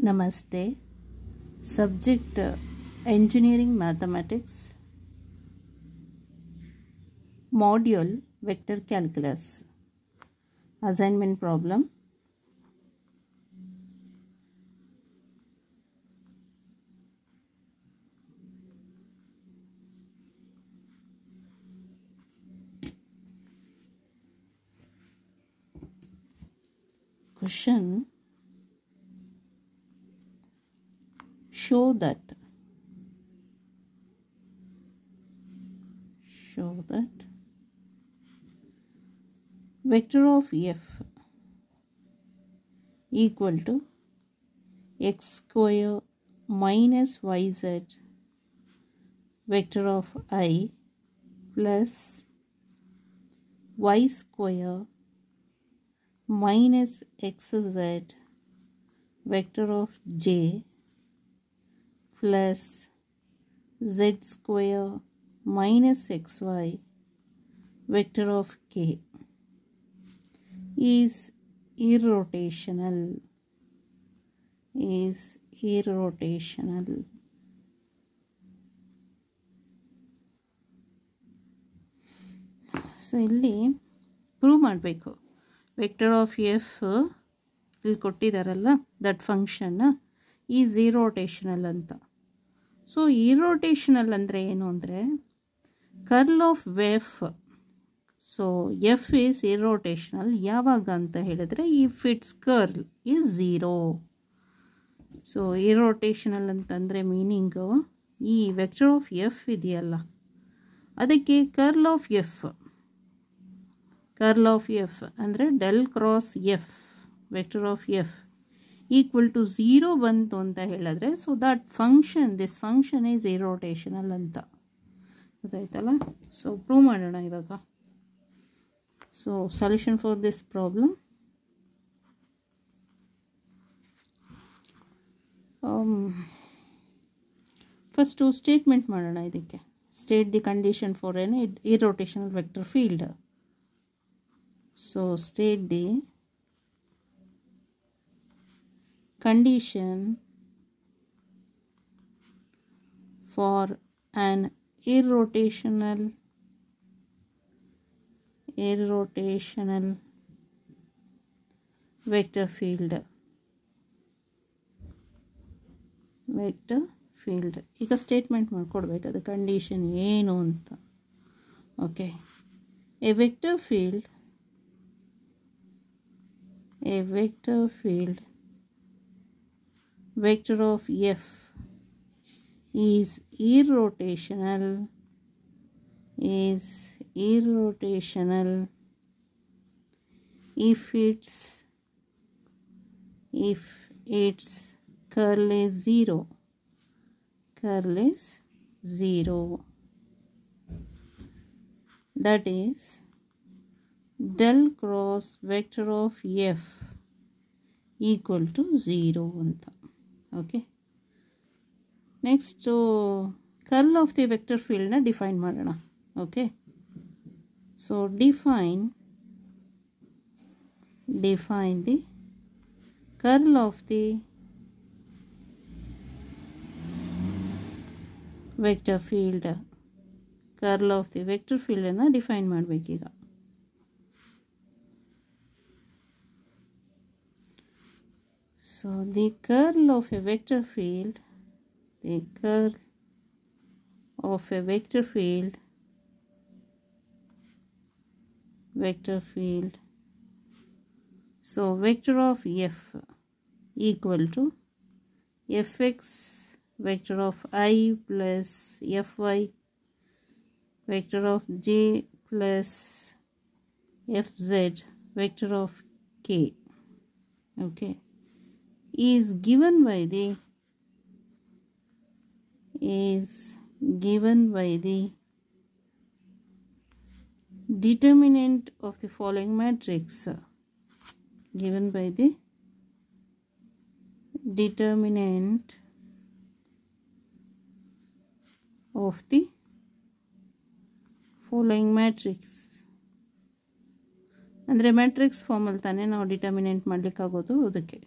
Namaste. Subject Engineering Mathematics. Module Vector Calculus. Assignment problem. Question. Show that vector of f equal to x square minus yz vector of I plus y square minus xz vector of j plus z square minus xy vector of k is irrotational. So ಇಲ್ಲಿ prove ಮಾಡಬೇಕು vector of F ಇಲ್ಲಿ ಕೊಟ್ಟಿದ್ದಾರಲ್ಲ that function is irrotational ಅಂತ. So irrotational ಅಂದರೆ ಏನು ಅಂದರೆ curl of F. So F is irrotational ಯಾವಾಗ ಅಂತ ಹೇಳಿದ್ರೆ if its curl is zero. So irrotational ಅಂತಂದರೆ ಮೀನಿಂಗು ಈ ವೆಕ್ಟರ್ ಆಫ್ ಎಫ್ ಇದೆಯಲ್ಲ ಅದಕ್ಕೆ ಕರ್ಲ್ ಆಫ್ ಎಫ್ ಅಂದರೆ del cross F vector of F equal to zero ಬಂತು ಅಂತ ಹೇಳಿದ್ರೆ so that this function is irrotational ಅಂತ ಗೊತ್ತಾಯ್ತಲ್ಲ. ಸೊ ಪ್ರೂವ್ ಮಾಡೋಣ ಇವಾಗ. So solution for this problem. First statement ಮಾಡೋಣ ಇದಕ್ಕೆ. State the condition for an irrotational vector field. So state the condition for an irrotational vector field. ಈಗ statement ಮಾಡ್ಕೊಡ್ಬೇಕು ಅದು condition ಏನು ಅಂತ. Okay, a vector field vector of f is irrotational if its curl is zero. That is del cross vector of f equal to 0 ಅಂತ. Okay, next curl of the vector ಫೀಲ್ಡ್ನ define ಮಾಡೋಣ. Okay, so define the curl of the vector ಫೀಲ್ಡನ್ನು define ಮಾಡಬೇಕೀಗ. So the curl of a vector field so vector of f equal to fx vector of I plus fy vector of j plus fz vector of k. Okay, is given by the determinant of the following matrix. Given by the determinant of the following matrix. ಅಂದರೆ matrix ಫಾರ್ಮಲ್ಲಿ ತಾನೇ ನಾವು determinant ಮಾಡಲಿಕ್ಕಾಗೋದು. ಅದಕ್ಕೆ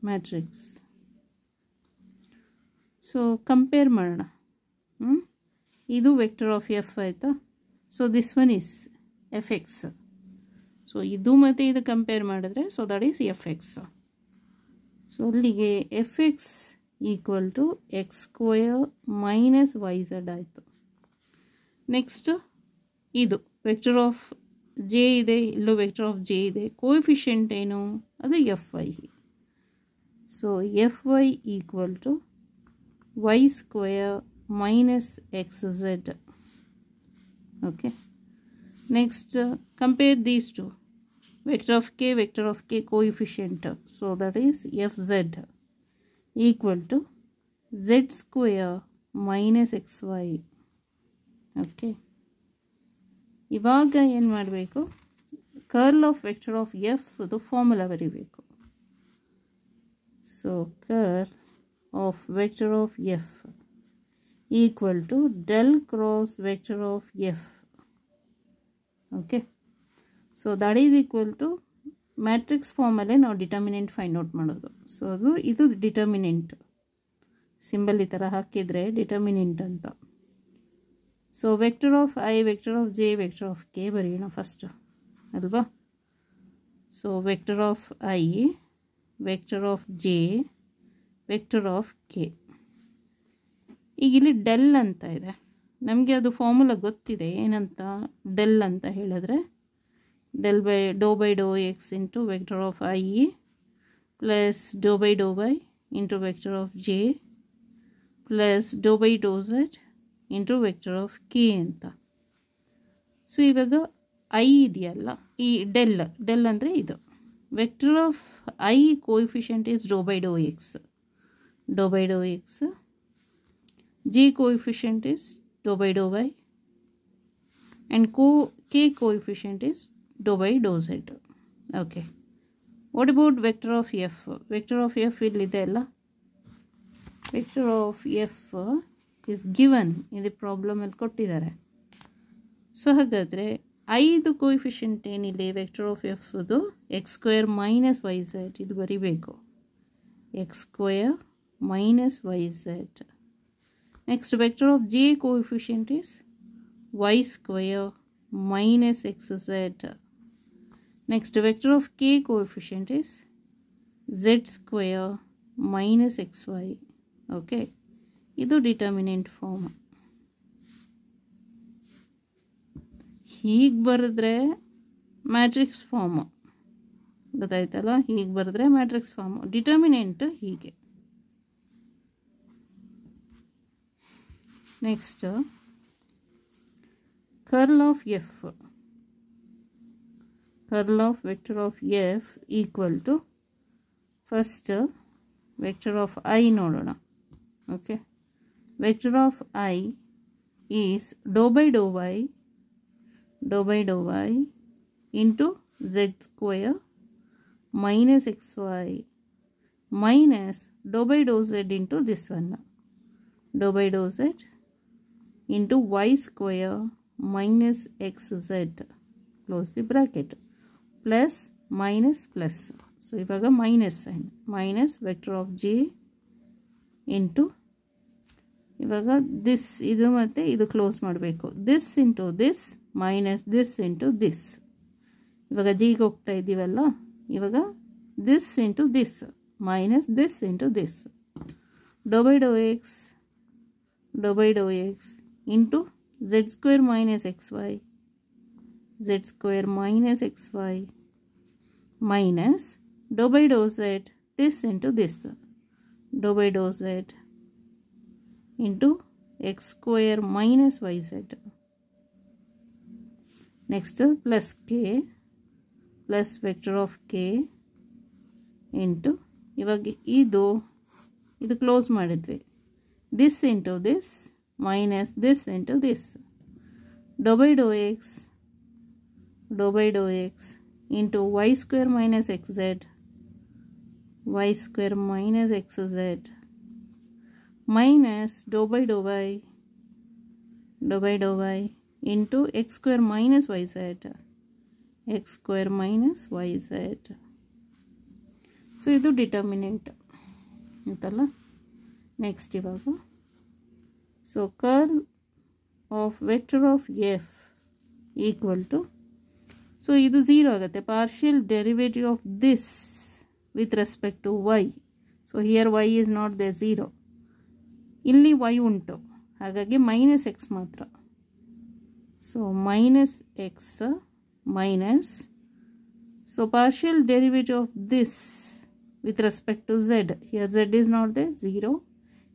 matrix. So compare ಮಾಡೋಣ. ಇದು vector of F ಆಯಿತಾ. So this one is F X. So ಇದು ಮತ್ತು ಇದು ಕಂಪೇರ್ ಮಾಡಿದ್ರೆ so that is F X. So ಅಲ್ಲಿಗೆ F X equal to X square minus Y Z ಆಯಿತು. ನೆಕ್ಸ್ಟ್ ಇದು ವೆಕ್ಟರ್ ಆಫ್ ಜೆ ಇದೆ, ಇಲ್ಲೂ ವೆಕ್ಟರ್ ಆಫ್ ಜೆ ಇದೆ. ಕೋಎಫಿಷಿಯಂಟ್ ಏನು? ಅದು F Y. So F Y equal to Y square minus X Z. Okay, next compare these two. Vector of K coefficient. So that is F Z equal to Z square minus X Y. Okay, ಇವಾಗ ಏನು ಮಾಡಬೇಕು? Curl of vector of F ಅದು formula ಬರೀಬೇಕು. So curl of vector of F equal to del cross vector of F. Okay, so that is equal to matrix ಫಾರ್ಮಲ್ಲೇ ನಾವು determinant find out ಮಾಡೋದು. So ಇದು determinant symbol ಈ ಥರ ಹಾಕಿದರೆ determinant ಅಂತ. So vector of I, vector of J, vector of K ಬರೆಯೋಣ first ಅಲ್ವಾ. So vector of I, vector of J, vector of K. ಈಗ ಇಲ್ಲಿ ಡೆಲ್ ಅಂತ ಇದೆ, ನಮಗೆ ಅದು ಫಾರ್ಮುಲಾ ಗೊತ್ತಿದೆ. ಏನಂತ? ಡೆಲ್ ಅಂತ ಹೇಳಿದ್ರೆ do by do x into vector of i plus do by into vector of j plus do z into vector of k ಅಂತ. ಸೊ ಇವಾಗ ಐ ಇದೆಯಲ್ಲ, ಈ ಡೆಲ್ ಅಂದರೆ ಇದು vector of i coefficient is do by do x. J coefficient is do by and k coefficient is dou by dou z. Okay, what about vector of f? Vector of f illide alla, vector of f is given in the problem ಅಲ್ಲಿ ಕೊಟ್ಟಿದ್ದಾರೆ. So ಹಾಗಾದರೆ ಐದು coefficient ಏನಿದೆ vector of F ಅದು x square minus Y z ಇದು ಬರಿಬೇಕು. X square minus Y z. Next vector of j coefficient is y square minus xz. Next vector of k coefficient is z square minus xy. Okay, ಇದು determinant form. ಹೀಗೆ ಬರೆದ್ರೆ matrix form ಗೊತ್ತಾಯ್ತಲ್ಲ. ಹೀಗೆ ಬರೆದ್ರೆ matrix form. Determinant ಹೀಗೆ. Next curl of f. Curl of vector of f equal to first vector of I ನೋಡೋಣ. Okay, vector of I is dou by dou y into z square minus xy minus dou by dou z into this one, dou by dou z into y square minus xz, close the bracket, plus minus plus. So ಇವಾಗ minus sign, minus vector of j into ಇವಾಗ this ಇದು ಮತ್ತೆ ಇದು close ಮಾಡಬೇಕು. this into this minus this into this. ಇವಾಗ ಜಿಗೆ ಹೋಗ್ತಾ ಇದ್ದೀವಲ್ಲ, ಇವಾಗ this into this minus this into this. dou by dou x into z square minus xy minus dou by dou z this into this, dou by dou z into x square minus yz. Next plus k plus vector of k into ಇವಾಗ ಇದು close ಮಾಡಿದ್ವಿ. this into this minus this into this, dou by dou x into y square minus xz minus dou by dou y into x square minus yz. So ಇದು determinant ಆಯ್ತಲ್ಲ. Next ಇವಾಗ so curl of vector of F equal to, so ಇದು 0 ಆಗುತ್ತೆ. Partial derivative of this with respect to Y. So here Y is not the 0, ಇಲ್ಲಿ Y ಉಂಟು, ಹಾಗಾಗಿ minus X ಮಾತ್ರ. So minus X minus, so partial derivative of this with respect to z. Here z is not there, 0.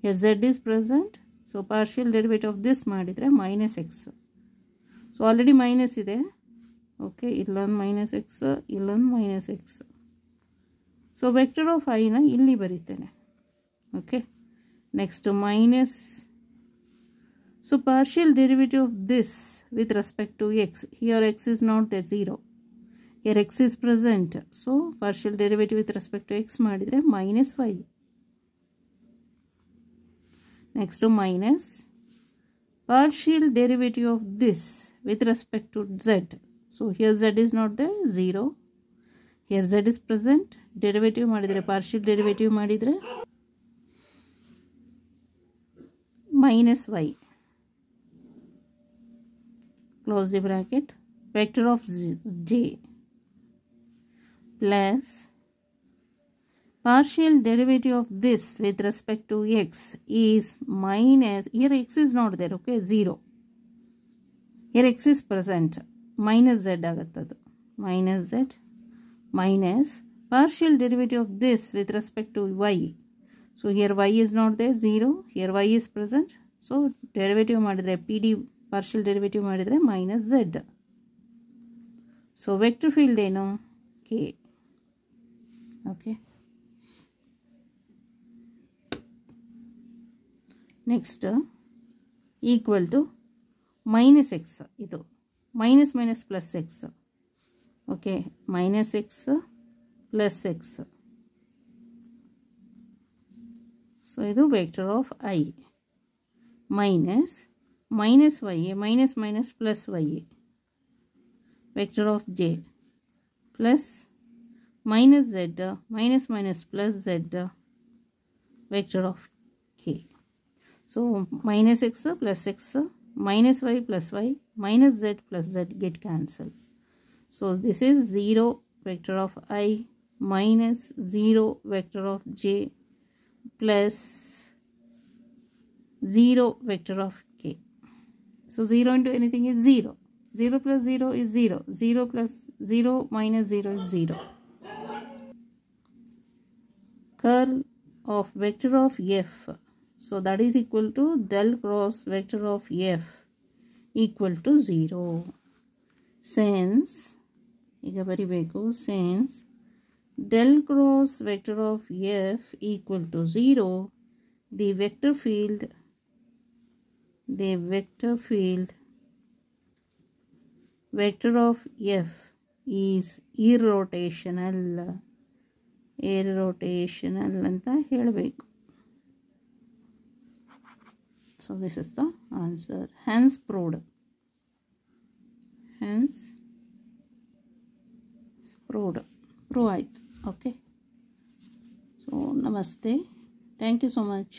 Here z is present. So partial derivative of this ಮಾಡಿದ್ರೆ minus x. So already minus ಇದೆ. Okay, ಇಲ್ಲೊಂದು minus x, ಇಲ್ಲೊಂದು minus x. So vector of I ನ ಇಲ್ಲಿ ಬರೀತೇನೆ. Okay. Next minus. So partial derivative of this with respect to x. Here x is not there, 0. Here x is present, so partial derivative with respect to x ಮಾಡಿದ್ರೆ minus y. Next to minus partial derivative of this with respect to z. So here z is not there, 0. Here z is present, derivative ಮಾಡಿದ್ರೆ partial derivative ಮಾಡಿದ್ರೆ minus y. Close the bracket. Vector of j plus partial derivative of this with respect to x is minus, here x is not there, okay, 0. Here x is present, minus z ಆಗುತ್ತದು, minus z minus partial derivative of this with respect to y. So here y is not there, 0. Here y is present, so derivative ಮಾಡಿದ್ರೆ pd partial derivative ಮಾಡಿದ್ರೆ minus z. So vector field ಏನು, k. Okay. Next equal to minus x. ಇದು minus minus plus x. Okay, minus x plus x. So ಇದು vector of I minus minus y, minus minus plus y, vector of j plus minus z, minus minus plus z, vector of k. So minus x plus x, minus y plus y, minus z plus z get cancelled. So this is 0 vector of I minus 0 vector of j plus 0 vector of k. So 0 into anything is 0. 0 plus 0 is 0. 0 plus 0 minus 0 is 0. Curl of vector of f. So that is equal to del cross vector of f equal to 0. Since, ಈಗ ಬರಿಬೇಕು, since del cross vector of f equal to 0, the vector field vector of f is irrotational ಅಂತ ಹೇಳಬೇಕು. So this is the answer. Hence proved. Prove ಆಯ್ತು. Okay. So namaste. Thank you so much.